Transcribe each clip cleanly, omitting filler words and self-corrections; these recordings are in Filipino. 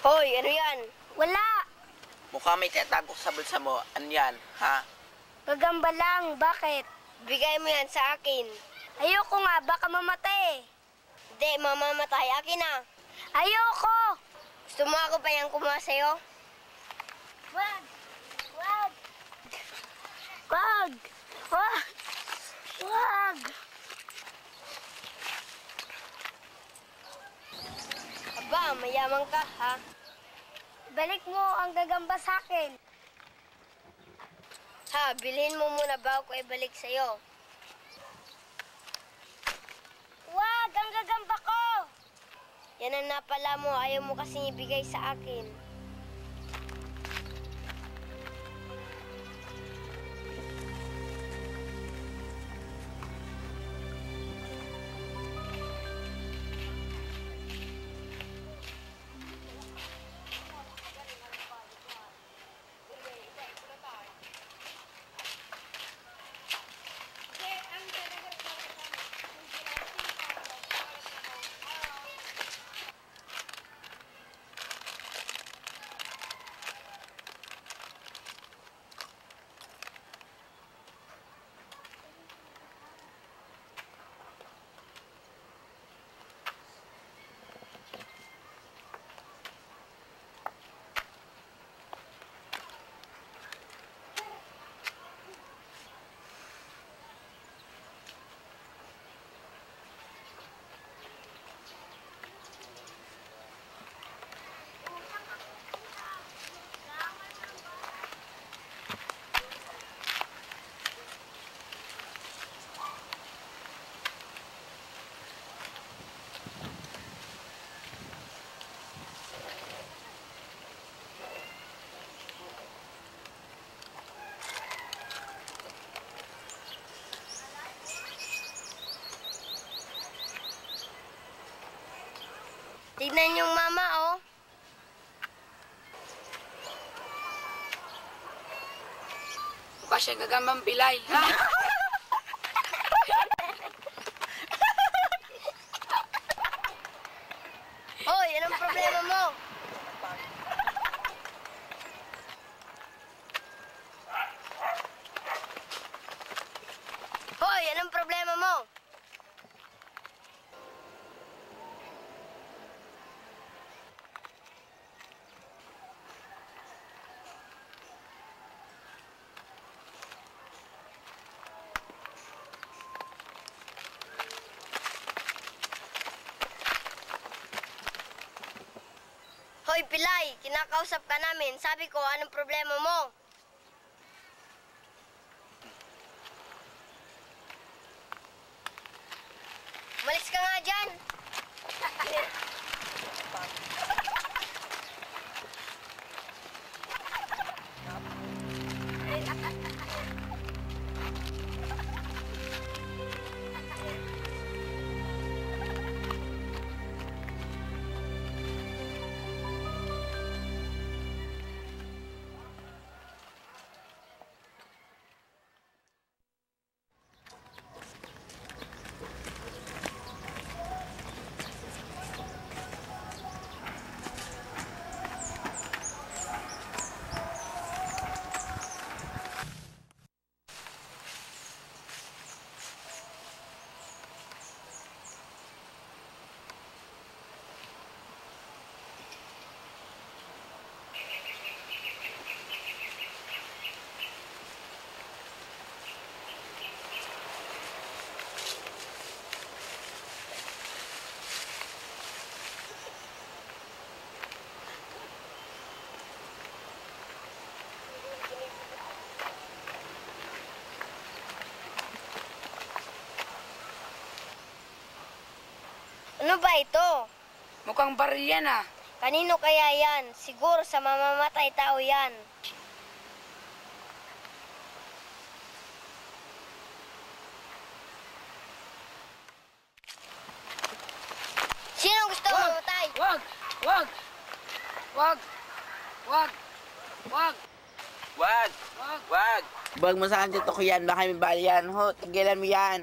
Hoy, ano yan? Wala. Mukhang may tinatago sa bulsa mo. Ano yan, ha? Gagamba lang. Bakit? Bigay mo yan sa akin. Ayoko nga. Baka mamatay. Hindi, mamamatay. Akin na. Ayoko. Gusto mo ako pa yung kumuha sa'yo? Wag. Wag. Wag. Wag. Wag. Aba, mayaman ka, ha? Balik mo ang gagamba sa akin. Ha, bilhin mo muna bago ko ibalik sa'yo. Wag ang gagamba ko. Yan ang napala mo. Ayaw mo kasing ibigay sa akin. Tignan yung mama, oh. Mukha siyang gagambang pilay, ha? Hoy, anong problema mo? Hoy, anong problema mo? Hoy, Pilay, kinakausap ka namin. Sabi ko, anong problema mo? Umalis ka nga dyan. Ano ba ito? Mukhang baril yan, ah. Kanino kaya yan? Siguro sa mamamatay tao yan. Sino gusto mamatay? Wag! Wag! Wag! Wag! Wag! Wag! Wag! Wag! Wag mo sa akin dito ko yan. Baka may bali yan. Ho, tigilan mo yan.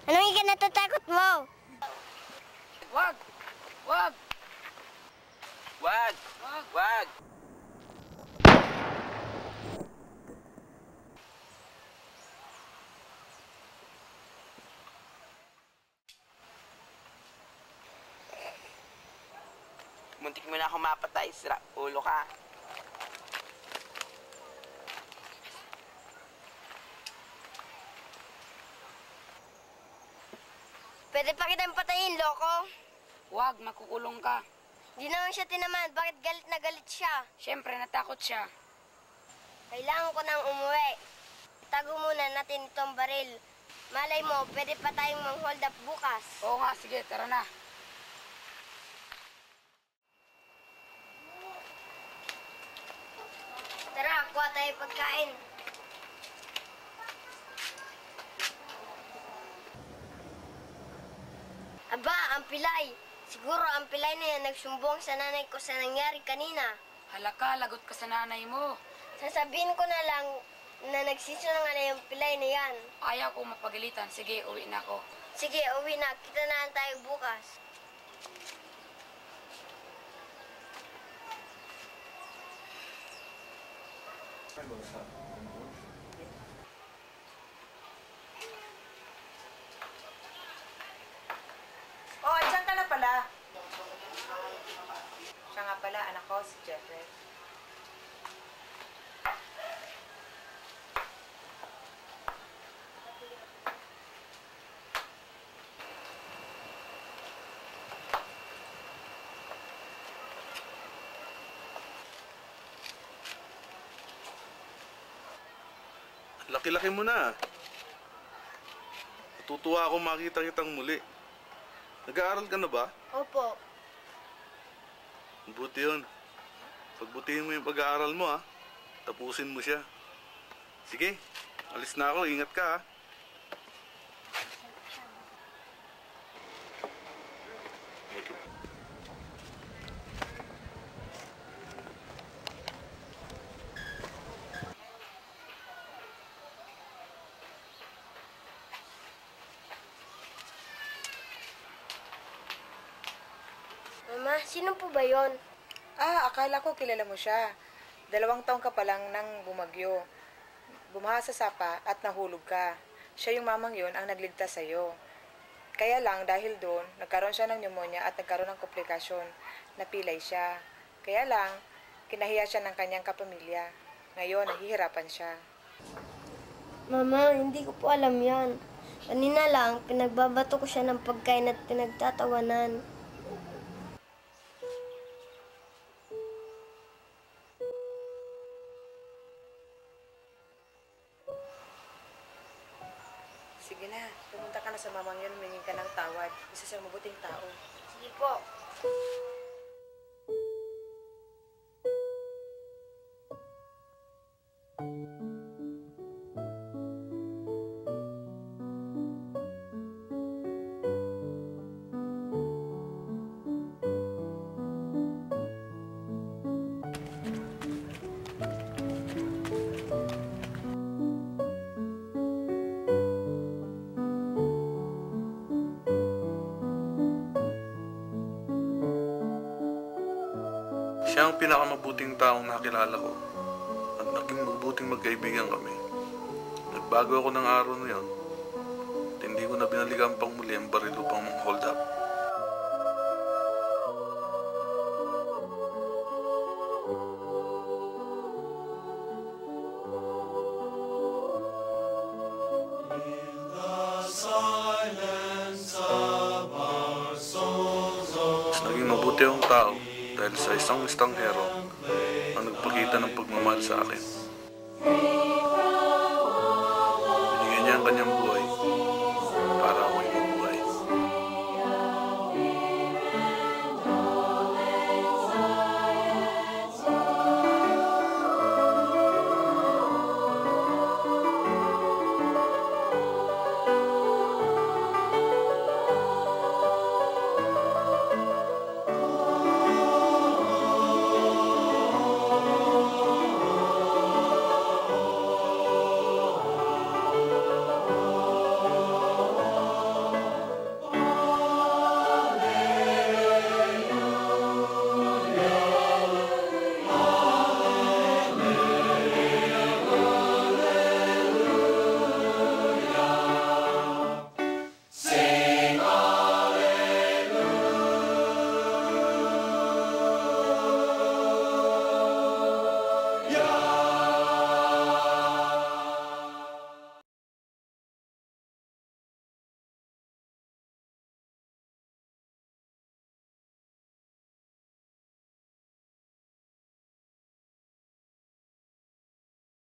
Anong ikinatatakot mo? Wag! Wag! Wag! Wag! Muntik mo na ako mapatay, sira ulo ka. Pwede pa kitang patayin, loko. Wag, makukulong ka. Di naman siya tinaman. Bakit galit na galit siya? Siyempre, natakot siya. Kailangan ko nang umuwi. Tago muna natin itong baril. Malay mo, pwede pa tayong mang-hold up bukas. Oo nga, sige, tara na. Tara, kuha tayo pagkain. Aba, ang pilay. Siguro ang pilay na yan nagsumbong sa nanay ko sa nangyari kanina. Halaka, lagot ka sa nanay mo. Sasabihin ko na lang na nagsisinungaling yung pilay na yan. Ayaw ko mapagalitan. Sige, uwi na ako. Sige, uwi na. Kita na lang tayo bukas. Oh, andyan ka na pala. Siya nga pala, anak ko, si Jeffrey. Laki-laki mo na. Natutuwa ako makita kitang muli. Nag-aaral ka na ba? Opo. Buti yun. Pagbutihin mo yung pag-aaral mo, ha. Tapusin mo siya. Sige, alis na ako. Ingat ka, ha. Mama, sino po ba yon? Ah, akala ko kilala mo siya. 2 taon ka pa lang nang bumagyo. Bumaha sa sapa at nahulog ka. Siya yung mamang yon ang nagligtas sa'yo. Kaya lang, dahil doon, nagkaroon siya ng pneumonia at nagkaroon ng komplikasyon. Napilay siya. Kaya lang, kinahiya siya ng kanyang kapamilya. Ngayon, nahihirapan siya. Mama, hindi ko po alam yan. Kanina lang, pinagbabato ko siya ng pagkain at pinagtatawanan. Sige na, pumunta ka na sa mamang yun, humingi ka ng tawad. Isa siyang mabuting tao. Sige po. Siya ang pinakamabuting taong nakilala ko. At naging mabuting magkaibigan kami. Nagbago ako ng araw na yun. At hindi ko na binalikan pang muli ang baril upang mang-hold up. Mas naging mabuti akong tao dahil sa isang estanghero ang nagpakita ng pagmamahal sa akin.